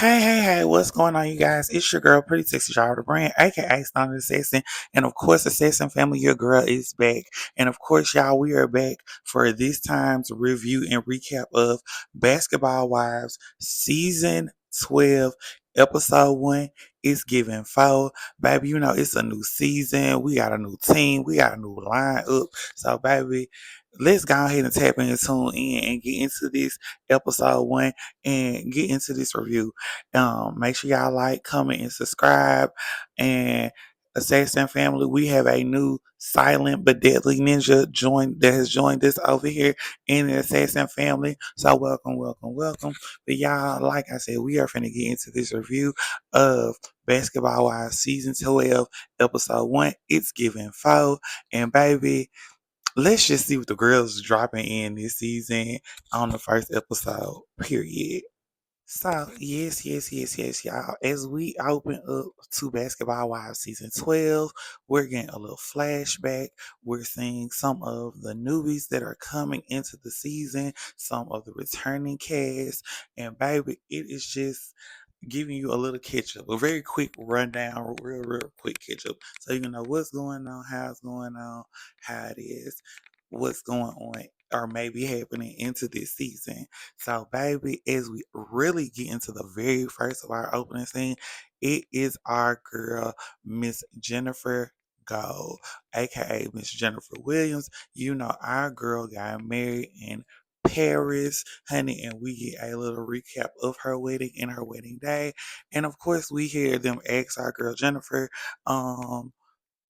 Hey, what's going on, you guys? It's your girl, Pretty Sexy Jar the Brand, aka Stunning Assassin. And of course, Assassin family, your girl is back. And of course, y'all, we are back for this time's review and recap of Basketball Wives Season 12, Episode 1. It's giving four. Baby, you know, it's a new season. We got a new team. We got a new lineup. So, baby, let's go ahead and tap in and tune in and get into this episode 1 and get into this review. Make sure y'all like, comment, and subscribe. And Assassin family, we have a new silent but deadly ninja that has joined us over here in the Assassin family. So welcome. But y'all, like I said, we are finna get into this review of Basketball Wives Season 12, Episode 1. It's giving four. And baby, let's just see what the girls is dropping in this season on the first episode, period. So, yes, y'all. As we open up to Basketball Wives Season 12, we're getting a little flashback. We're seeing some of the newbies that are coming into the season, some of the returning cast, and baby, it is just giving you a little catch up, a very quick rundown, real quick catch up. So you know what's going on, how it's going on, how it is, what's going on, or maybe happening into this season. So, baby, as we really get into the very first of our opening scene, it is our girl, Miss Jennifer Gold, aka Miss Jennifer Williams. You know, our girl got married in Paris, honey, and we get a little recap of her wedding and her wedding day. And of course, we hear them ask our girl Jennifer, um,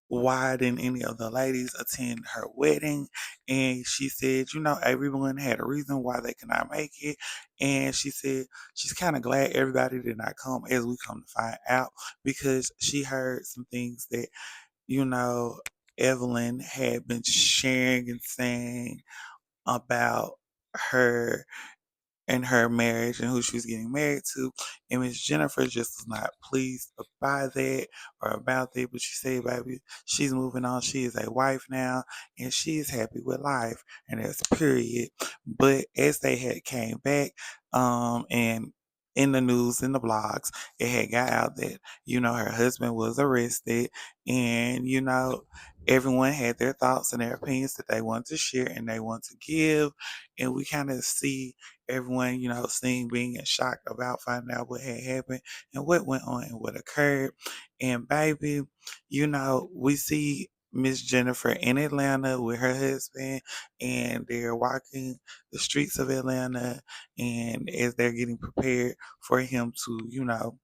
why didn't any of the ladies attend her wedding? And she said, you know, everyone had a reason why they could not make it. And she said she's kind of glad everybody did not come, as we come to find out, because she heard some things that, you know, Evelyn had been sharing and saying about her and her marriage and who she was getting married to. And Miss Jennifer just was not pleased by that or about that. But she said, baby, she's moving on. She is a wife now and she is happy with life. And that's period. But as they had came back, and in the news, in the blogs, it had got out that, you know, her husband was arrested and, you know, everyone had their thoughts and their opinions that they want to share and they want to give. And we kind of see everyone, you know, seeing being in shock about finding out what had happened and what went on and what occurred. And baby, you know, we see Miss Jennifer in Atlanta with her husband, and they're walking the streets of Atlanta, and as they're getting prepared for him to, you know,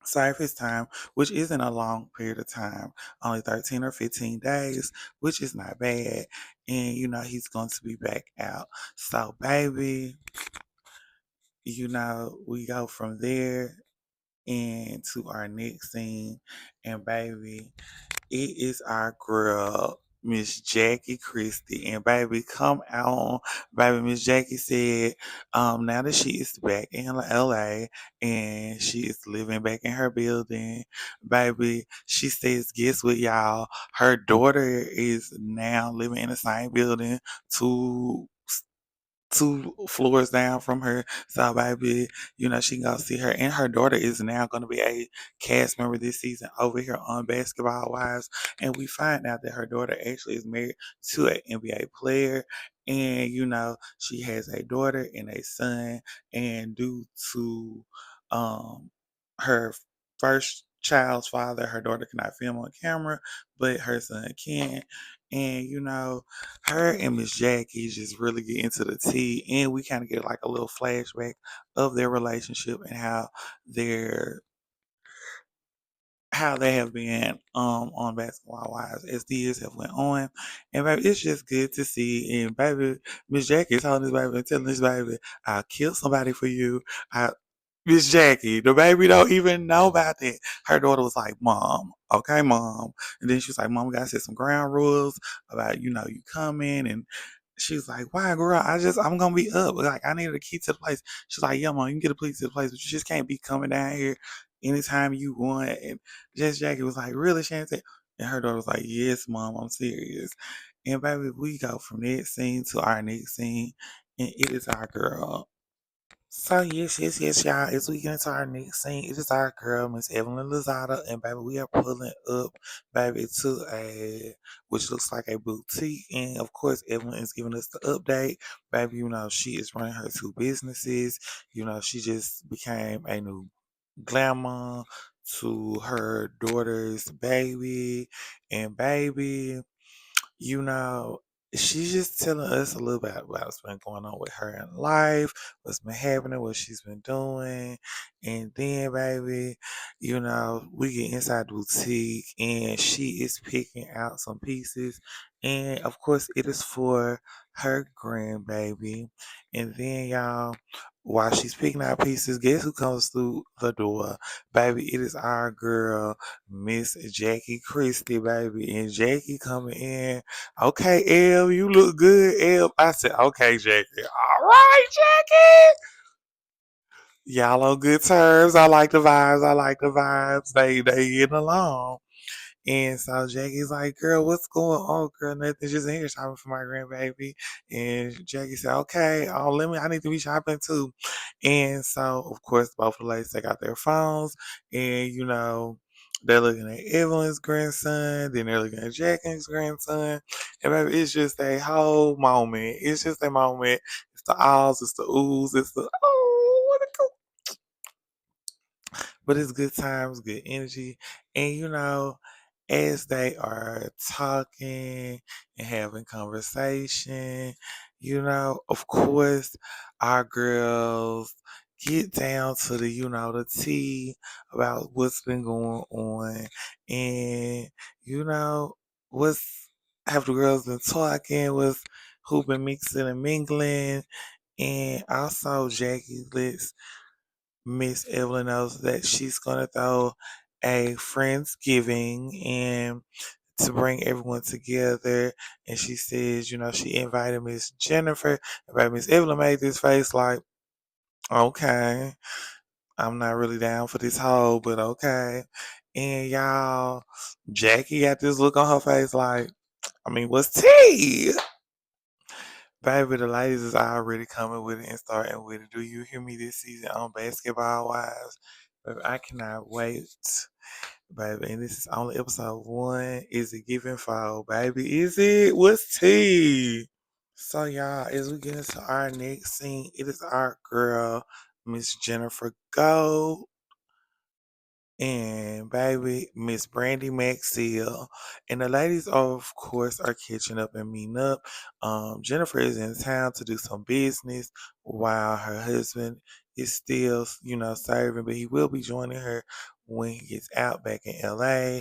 serve his time, which isn't a long period of time, only 13 or 15 days, which is not bad. And, you know, he's going to be back out. So, baby, you know, we go from there into our next scene. And, baby, it is our girl, Miss Jackie Christie. And baby, come out. Baby, Miss Jackie said, now that she is back in LA and she is living back in her building, baby, she says, guess what, y'all? Her daughter is now living in the same building, two floors down from her. So baby, you know, she can go see her. And her daughter is now gonna be a cast member this season over here on Basketball Wives. And we find out that her daughter actually is married to an NBA player. And you know, she has a daughter and a son. And due to um her first child's father, her daughter cannot film on camera, but her son can. And you know, her and Miss Jackie just really get into the tea, and we kind of get like a little flashback of their relationship and they're how they have been on Basketball Wives as the years have went on. And baby, it's just good to see. And baby, Miss Jackie is telling this baby and telling this baby, I'll kill somebody for you. I Miss Jackie, the baby don't even know about that. Her daughter was like, Mom, okay, Mom. And then she was like, Mom, we gotta set some ground rules about, you know, you coming. And she was like, why, girl? I'm gonna be up. Like, I needed a key to the place. She's like, yeah, Mom, you can get a key to the place, but you just can't be coming down here anytime you want. And Jess Jackie was like, really, Shannon? And her daughter was like, yes, Mom, I'm serious. And baby, we go from that scene to our next scene, and it is our girl. So yes, y'all. As we get into our next scene, it is our girl, Miss Evelyn Lozada, and baby, we are pulling up, baby, to a which looks like a boutique, and of course, Evelyn is giving us the update, baby. You know, she is running her two businesses. You know, she just became a new glamour to her daughter's baby, and baby. You know, she's just telling us a little bit about what's been going on with her in life, what's been happening, what she's been doing. And then, baby, you know, we get inside the boutique and she is picking out some pieces. And of course, it is for her grandbaby. And then, y'all, while she's picking out pieces, guess who comes through the door? Baby, it is our girl, Miss Jackie Christie, baby. And Jackie coming in. Okay, El, you look good, El. I said, okay, Jackie. All right, Jackie. Y'all on good terms. I like the vibes. I like the vibes. They getting along. And so Jackie's like, girl, what's going on, girl? Nothing, just in here shopping for my grandbaby. And Jackie said, okay, I need to be shopping too. And so, of course, both of the ladies take out their phones and, you know, they're looking at Evelyn's grandson, then they're looking at Jackie's grandson. And baby, it's just a whole moment. It's just a moment. It's the ahs, it's the oohs, it's the, oh, what a cool. But it's good times, good energy. And you know, as they are talking and having conversation, you know, of course, our girls get down to the, you know, the tea about what's been going on. And, you know, what's have the girls been talking with who been mixing and mingling. And also Jackie lets Miss Evelyn knows that she's gonna throw a Friendsgiving and to bring everyone together. And she says, you know, she invited Miss Jennifer. But Miss Evelyn made this face like, okay, I'm not really down for this whole, but okay. And y'all, Jackie got this look on her face like, I mean, what's tea? Baby, the ladies is already coming with it and starting with it. Do you hear me this season on Basketball Wives? Baby, I cannot wait. Baby, and this is only episode one. Is it giving fall, baby? Is it? What's tea? So y'all, as we get into our next scene, it is our girl, Miss Jennifer Gold. And baby, Miss Brandy Maxill. And the ladies, of course, are catching up and meeting up. Jennifer is in town to do some business while her husband is still, you know, serving, but he will be joining her when he gets out back in LA.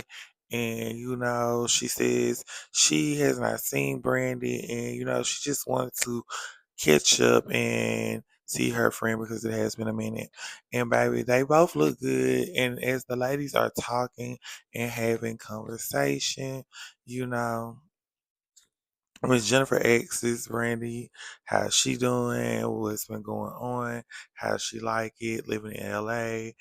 And, you know, she says she has not seen Brandy and, you know, she just wanted to catch up and see her friend because it has been a minute. And baby, they both look good. And as the ladies are talking and having conversation, you know, Miss Jennifer asks Brandy how she doing, what's been going on, how she like it living in LA.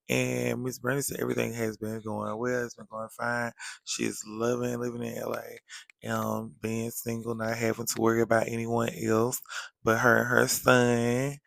And Miss Brandy said everything has been going well, it's been going fine. She's loving living in LA, being single, not having to worry about anyone else but her and her son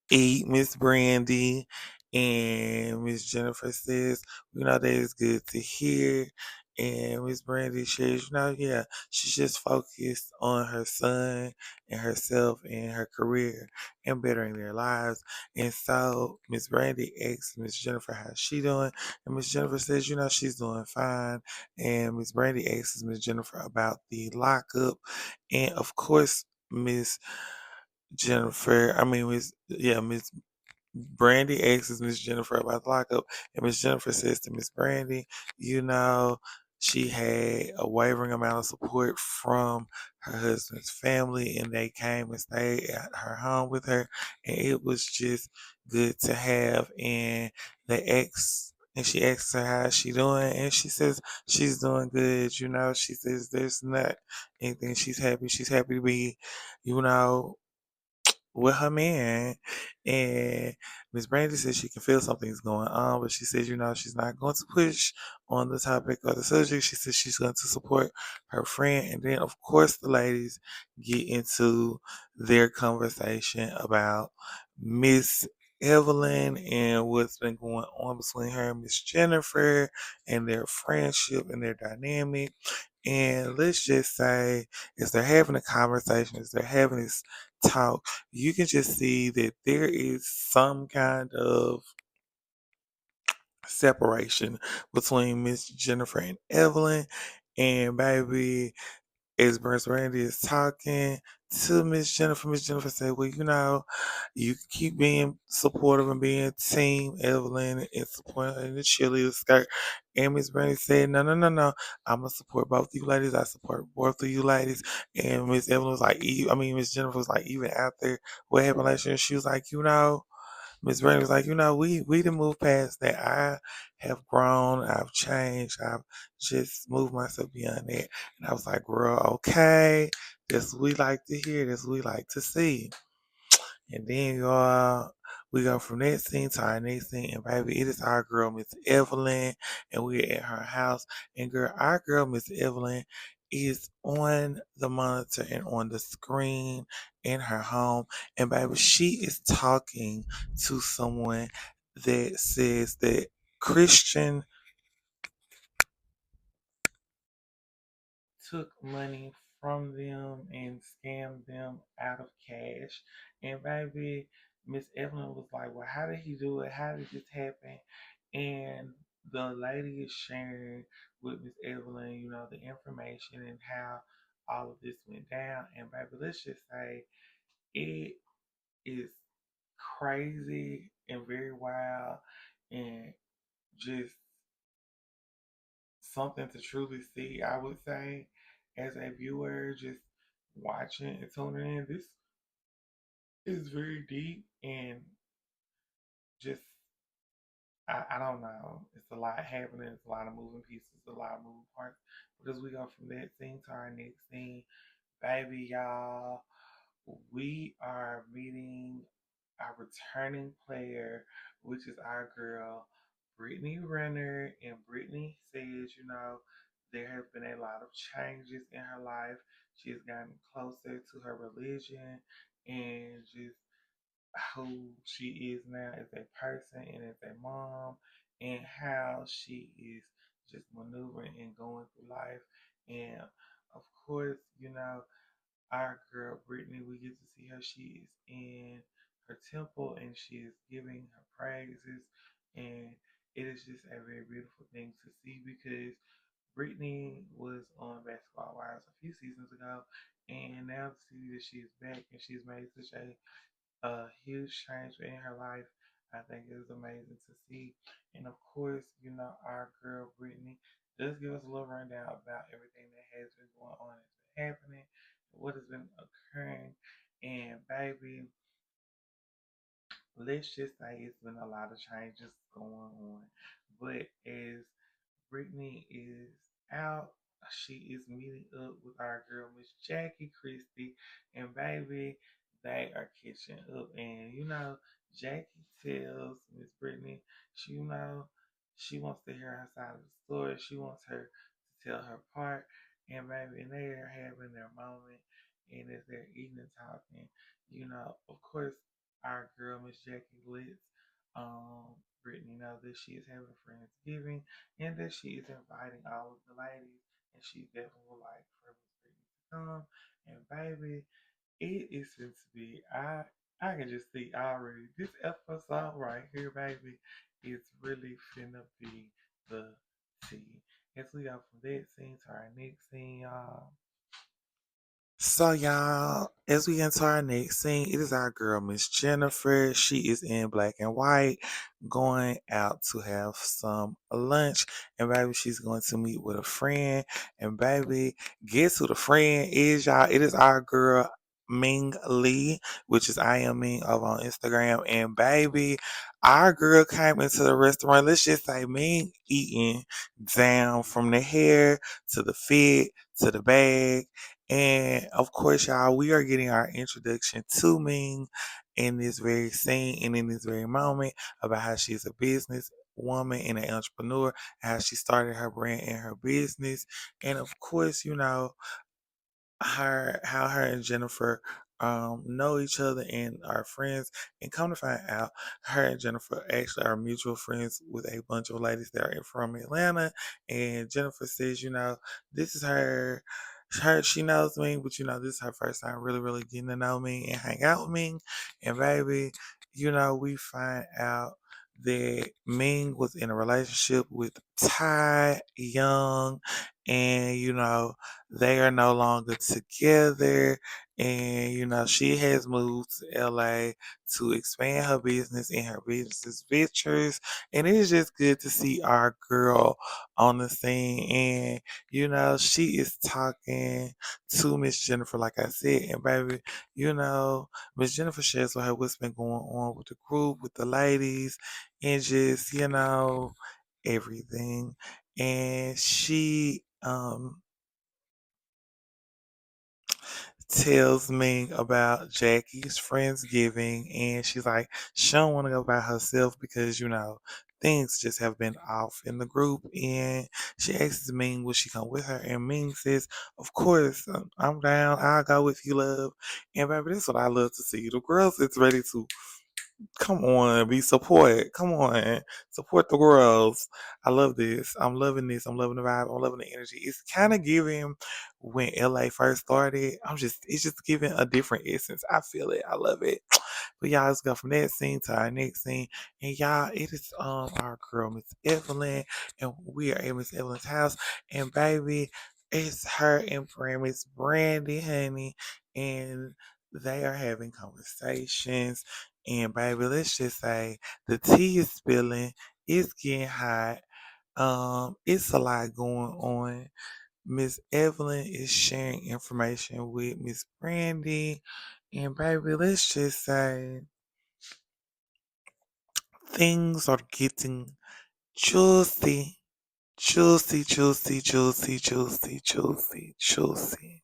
eat, Miss Brandy. And Miss Jennifer says, you know, that is good to hear. And Miss Brandy says, you know, yeah, she's just focused on her son and herself and her career and bettering their lives. And so Miss Brandy asks Miss Jennifer how she doing. And Miss Jennifer says, you know, she's doing fine. And Miss Brandy asks Miss Jennifer about the lockup. And of course, Miss Jennifer, I mean, Miss Brandy asks Miss Jennifer about the lockup, and Miss Jennifer says to Miss Brandy, you know, she had a wavering amount of support from her husband's family, and they came and stayed at her home with her, and it was just good to have. And and she asks her how she doing, and she says she's doing good. You know, she says there's not anything. She's happy. She's happy to be, you know, with her man. And Miss Brandy says she can feel something's going on, but she says, you know, she's not going to push on the topic or the subject. She says she's going to support her friend. And then, of course, the ladies get into their conversation about Miss Evelyn and what's been going on between her and Miss Jennifer and their friendship and their dynamic. And let's just say, as they're having a conversation, as they're having this talk, you can just see that there is some kind of separation between Miss Jennifer and Evelyn. And baby, as Prince Randy is talking to Miss Jennifer said, well, you can keep being supportive and being team Evelyn and supporting her in the cheerleader skirt. And Miss Brandy said, no, no, no, no. I'm going to support both of you ladies. I support both of you ladies. And Miss Evelyn was like, Miss Jennifer was like, even after what happened last year, she was like, Miss Brandy was like, we didn't move past that. I have grown, I've changed, I've just moved myself beyond that. And I was like, girl, okay, that's what we like to hear, that's what we like to see. And then we go from that scene to our next scene, and baby, it is our girl, Miss Evelyn, and we're at her house. And girl, our girl, Miss Evelyn, is on the monitor and on the screen in her home. And baby, she is talking to someone that says that Christian took money from them and scammed them out of cash. And baby, Miss Evelyn was like, well, how did he do it? How did this happen? And the lady is sharing with Miss Evelyn, the information and how all of this went down. And baby, let's just say it is crazy and very wild and just something to truly see, I would say, as a viewer, just watching and tuning in. This is very deep and just, I don't know. It's a lot happening, it's a lot of moving pieces, a lot of moving parts. But as we go from that scene to our next scene, baby, y'all, we are meeting our returning player, which is our girl, Brittany Renner. And Brittany says, there have been a lot of changes in her life. She has gotten closer to her religion and just who she is now as a person and as a mom, and how she is just maneuvering and going through life. And of course, our girl Brittany, we get to see her. She is in her temple and she is giving her praises. And it is just a very beautiful thing to see because Brittany was on Basketball Wives a few seasons ago. And now to see that she is back and she's made such a huge change in her life, I think it is amazing to see. And of course, our girl Brittany does give us a little rundown about everything that has been going on, has been happening, what has been occurring. And baby, let's just say it's been a lot of changes going on. But as Brittany is out, she is meeting up with our girl Miss Jackie Christie, and baby, they are catching up. And Jackie tells Miss Brittany, she she wants to hear her side of the story. She wants her to tell her part. And baby, and they are having their moment. And as they're eating and talking, of course, our girl Miss Jackie lets Brittany know that she is having a Friendsgiving and that she is inviting all of the ladies, and she definitely would like for Miss Brittany to come. And baby, it is going to be, I can just see already this episode right here, baby, is really finna be the tea. As we go from that scene to our next scene, y'all. So y'all, as we enter our next scene, it is our girl Miss Jennifer. She is in black and white, going out to have some lunch, and baby, she's going to meet with a friend. And baby, guess who the friend is, y'all? It is our girl Ming Lee, which is I am Ming over on Instagram. And baby, our girl came into the restaurant. Let's just say Ming eating down from the hair to the fit to the bag. And of course, y'all, we are getting our introduction to Ming in this very scene and in this very moment about how she's a business woman and an entrepreneur, how she started her brand and her business. And of course, how her and Jennifer know each other and are friends. And come to find out, her and Jennifer actually are mutual friends with a bunch of ladies that are from Atlanta. And Jennifer says, this is she knows me, but this is her first time really, really getting to know me and hang out with me. And baby, we find out that Ming was in a relationship with Ty Young, and they are no longer together. And she has moved to LA to expand her business and her business ventures. And it's just good to see our girl on the scene. And she is talking to Miss Jennifer, like I said. And baby, Miss Jennifer shares with her what's been going on with the group, with the ladies, and just, everything. And she tells me about Jackie's Friendsgiving, and she's like, she don't want to go by herself because, things just have been off in the group. And she asks Ming, will she come with her? And Ming says, of course, I'm down. I'll go with you, love. And baby, that's what I love to see. The girls is ready to come on, be support. Come on, support the girls. I love this. I'm loving this. I'm loving the vibe. I'm loving the energy. It's kind of giving when LA first started. It's just giving a different essence. I feel it. I love it. But y'all, let's go from that scene to our next scene. And y'all, it is our girl, Miss Evelyn, and we are at Miss Evelyn's house. And baby, it's her and Miss Brandy, honey, and they are having conversations. And baby, let's just say the tea is spilling. It's getting hot. It's a lot going on. Miss Evelyn is sharing information with Miss Brandy. And baby, let's just say things are getting juicy, juicy, juicy, juicy, juicy, juicy, juicy.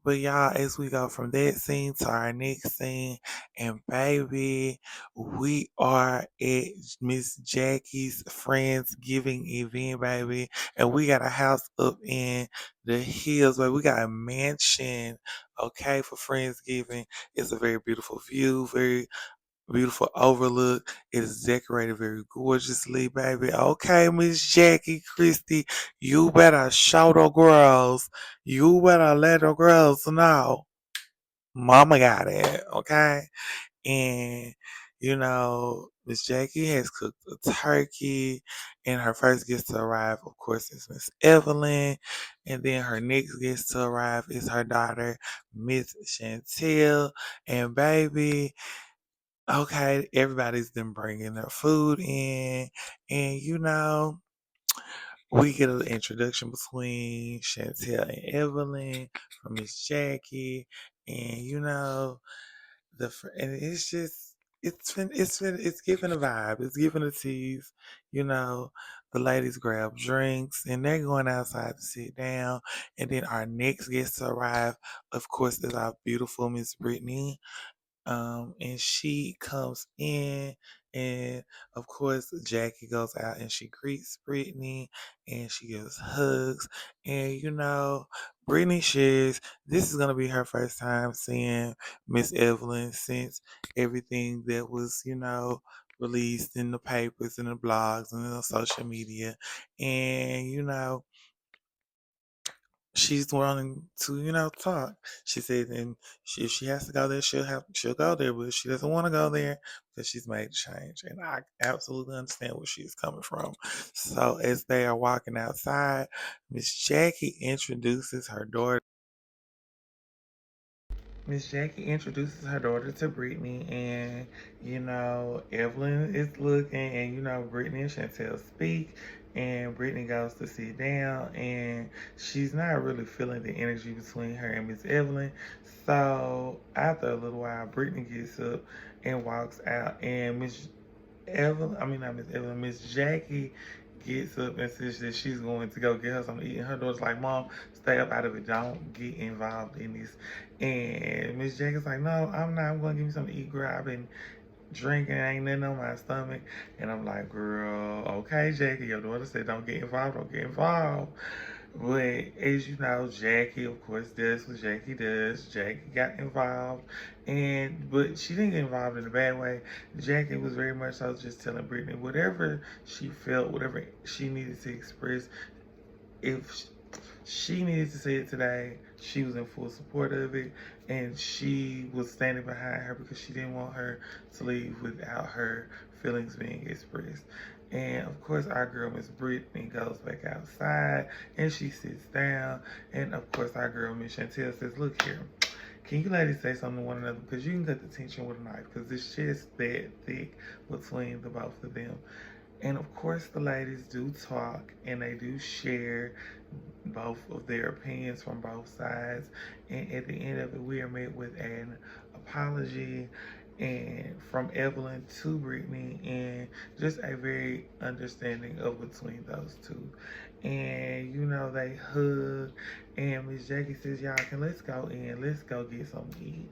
But y'all, as we go from that scene to our next scene, and baby, we are at Miss Jackie's Friendsgiving event, baby. And we got a house up in the hills, but we got a mansion, okay, for Friendsgiving. It's a very beautiful view, very beautiful overlook. It is decorated very gorgeously, baby. Okay, Miss Jackie Christie, you better show the girls. You better let the girls know. Mama got it, okay? And Miss Jackie has cooked a turkey, and her first guest to arrive, of course, is Miss Evelyn. And then her next guest to arrive is her daughter, Miss Chantel. And baby, okay, everybody's been bringing their food in, and we get an introduction between Chantel and Evelyn from Miss Jackie, and and it's just it's giving a vibe, it's giving a tease, you know. The ladies grab drinks and they're going outside to sit down, and then our next guest to arrive, of course, is our beautiful Miss Brittany, and she comes in, and of course, Jackie goes out and she greets Brittany, and she gives hugs. And Brittany shares this is gonna be her first time seeing Miss Evelyn since everything that was, released in the papers and the blogs and the social media. And she's wanting to, talk. She said, and if she has to go there, she'll go there. But if she doesn't want to go there, because she's made a change, and I absolutely understand where she's coming from. So as they are walking outside, Miss Jackie introduces her daughter. Miss Jackie introduces her daughter to Brittany, and Evelyn is looking, and Brittany and Chantel speak, and Brittany goes to sit down, and she's not really feeling the energy between her and Miss Evelyn. So after a little while, Brittany gets up and walks out, and I mean not Miss Evelyn, Miss Jackie gets up and says that she's going to go get her something to eat. And her daughter's like, Mom, stay up out of it. Don't get involved in this. And Miss Jackie's like, no, I'm not. I'm going to give you something to eat, girl. I've been drinking. Ain't nothing on my stomach. And I'm like, girl, okay, Jackie, your daughter said don't get involved. Don't get involved. But as you know, Jackie, of course, does what Jackie does. Jackie got involved, but she didn't get involved in a bad way. Jackie was very much so just telling Brittany whatever she felt, whatever she needed to express. If she needed to say it today, she was in full support of it, and she was standing behind her because she didn't want her to leave without her feelings being expressed. And of course, our girl Miss Brittany goes back outside and she sits down. And of course, our girl Miss Chantel says, "Look here, can you ladies say something to one another? Because you can cut the tension with a knife. Because this shit's that thick between the both of them." And of course, the ladies do talk and they do share both of their opinions from both sides. And at the end of it, we are met with an apology and from Evelyn to Brittany, and just a very understanding of between those two. And they hug, and Miss Jackie says, "Y'all can let's go in, let's go get some eat."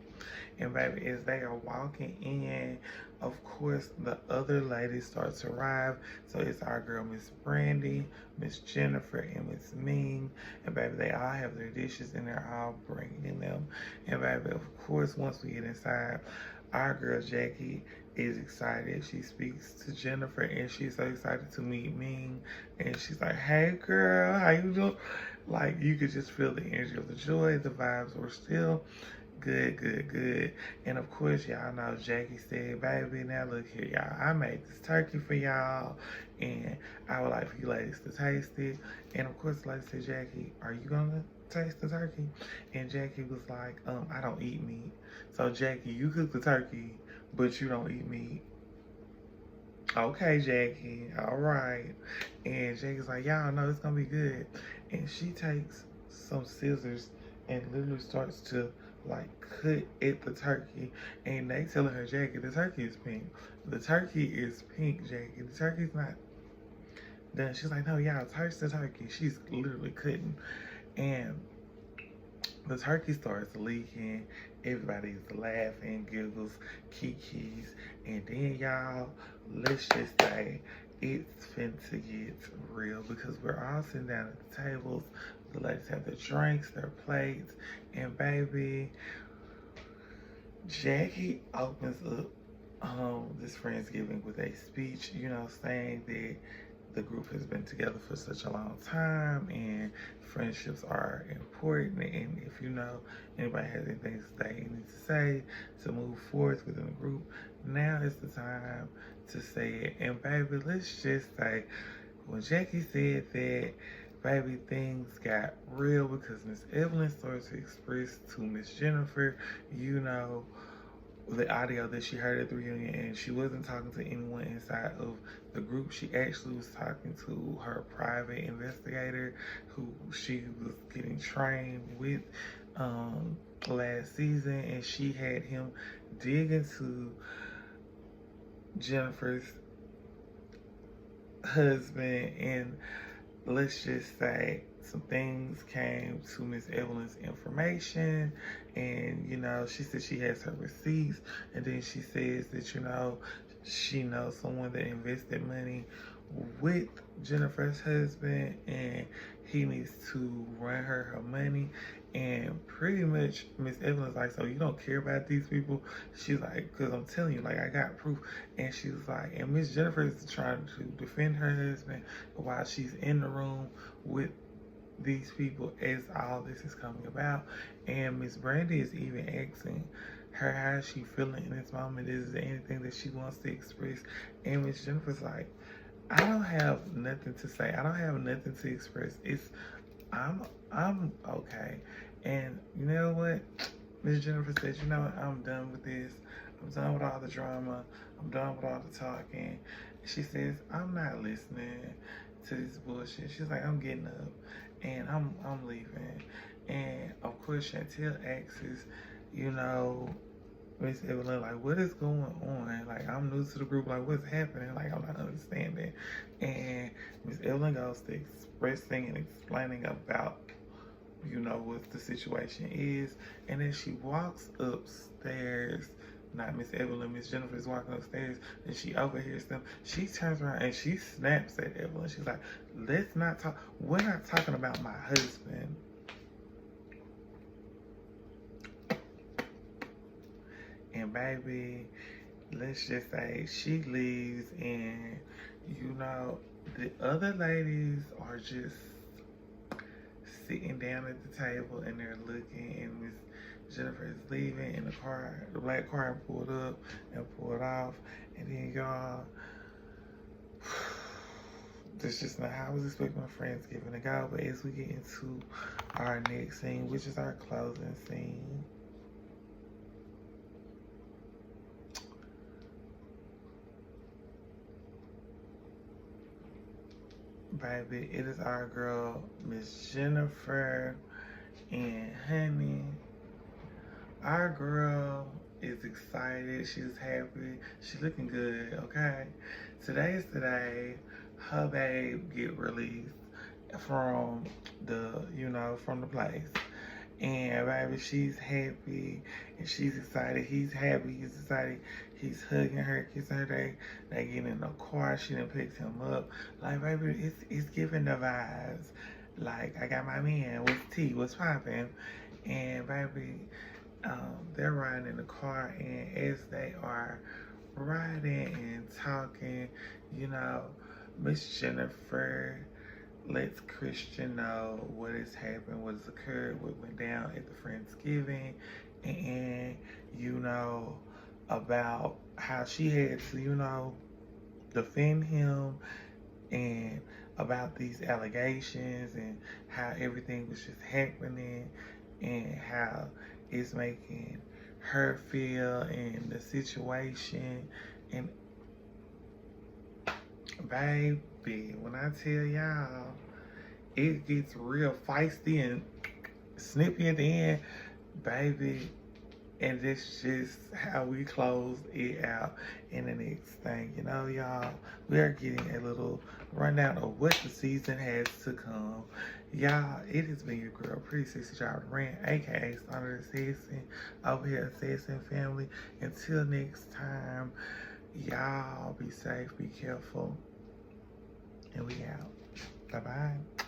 And baby, as they are walking in, of course, the other ladies start to arrive. So it's our girl, Miss Brandy, Miss Jennifer, and Miss Ming. And baby, they all have their dishes and they're all bringing them. And baby, of course, once we get inside, our girl Jackie is excited. She speaks to Jennifer and she's so excited to meet Ming. And she's like, "Hey girl, how you doing?" Like, you could just feel the energy of the joy. The vibes were still good, good, good. And of course, y'all know Jackie said, "Baby, now look here, y'all. I made this turkey for y'all, and I would like for you ladies to taste it." And of course, the lady said, "Jackie, are you gonna taste the turkey?" And Jackie was like, "I don't eat meat." So Jackie, you cook the turkey, but you don't eat meat. "Okay, Jackie, all right." And Jackie's like, "Y'all know it's gonna be good." And she takes some scissors and literally starts to like cut at the turkey. And they telling her, "Jackie, the turkey is pink. The turkey is pink, Jackie. The turkey's not done." She's like, "No, y'all, touch the turkey." She's literally cutting. And the turkey starts leaking. Everybody's laughing, giggles, kikis. And then, y'all, let's just say it's finna get real because we're all sitting down at the tables. The ladies have their drinks, their plates. And baby, Jackie opens up this Friendsgiving with a speech, saying that the group has been together for such a long time and friendships are important. And if anybody has anything they need to say to move forward within the group, now is the time to say it. And baby, let's just say when Jackie said that, baby, things got real because Miss Evelyn started to express to Miss Jennifer, the audio that she heard at the reunion, and she wasn't talking to anyone inside of the group. She actually was talking to her private investigator who she was getting trained with last season, and she had him dig into Jennifer's husband. And let's just say some things came to Miss Evelyn's information, and she said she has her receipts, and then she says that she knows someone that invested money with Jennifer's husband, and he needs to run her money. And pretty much Miss Evelyn's like, "So you don't care about these people?" She's like, "Because I'm telling you, like, I got proof." And she was like, and Miss Jennifer is trying to defend her husband while she's in the room with these people as all this is coming about. And Miss Brandy is even asking her how she feeling in this moment. Is there anything that she wants to express? And Miss Jennifer's like, "I don't have nothing to say. I don't have nothing to express. I'm okay." And you know what? Miss Jennifer said, "You know what? I'm done with this. I'm done with all the drama. I'm done with all the talking." She says, "I'm not listening to this bullshit." She's like, "I'm getting up and I'm leaving." And of course Chantel asks, Miss Evelyn, like, "What is going on? Like, I'm new to the group. Like, what's happening? Like, I'm not understanding." And Miss Evelyn goes to expressing and explaining about, what the situation is. And then she walks upstairs not Miss Evelyn, Miss Jennifer is walking upstairs and she overhears them. She turns around and she snaps at Evelyn. She's like, let's not talk. We're not talking about my husband. And baby, let's just say she leaves and, you know, the other ladies are just sitting down at the table and they're looking, and Miss Jennifer is leaving in the car, the black car pulled up and pulled off. And then y'all, that's just not how I was expecting my Friendsgiving to go. But as we get into our next scene, which is our closing scene, baby, it is our girl, Miss Jennifer, and honey, our girl is excited. She's happy. She's looking good, okay? Today is the day her babe get released from the, from the place. And baby, she's happy and she's excited. He's happy. He's excited. He's hugging her, kissing her. They get in the car. She done picks him up. Like, baby, it's giving the vibes. Like, I got my man. What's tea? What's popping? And baby, they're riding in the car, and as they are riding and talking, Miss Jennifer lets Christian know what has happened, what has occurred, what went down at the Friendsgiving, and about how she had to, defend him, and about these allegations and how everything was just happening and how it's making her feel in the situation. And baby, when I tell y'all, it gets real feisty and snippy at the end, baby. And that's just how we close it out in the next thing. Y'all, we are getting a little rundown of what the season has to come. Y'all, it has been your girl, Pretty Sexy Child Rant, aka Stunner Assassin, over here, Assassin Family. Until next time, y'all be safe, be careful, and we out. Bye-bye.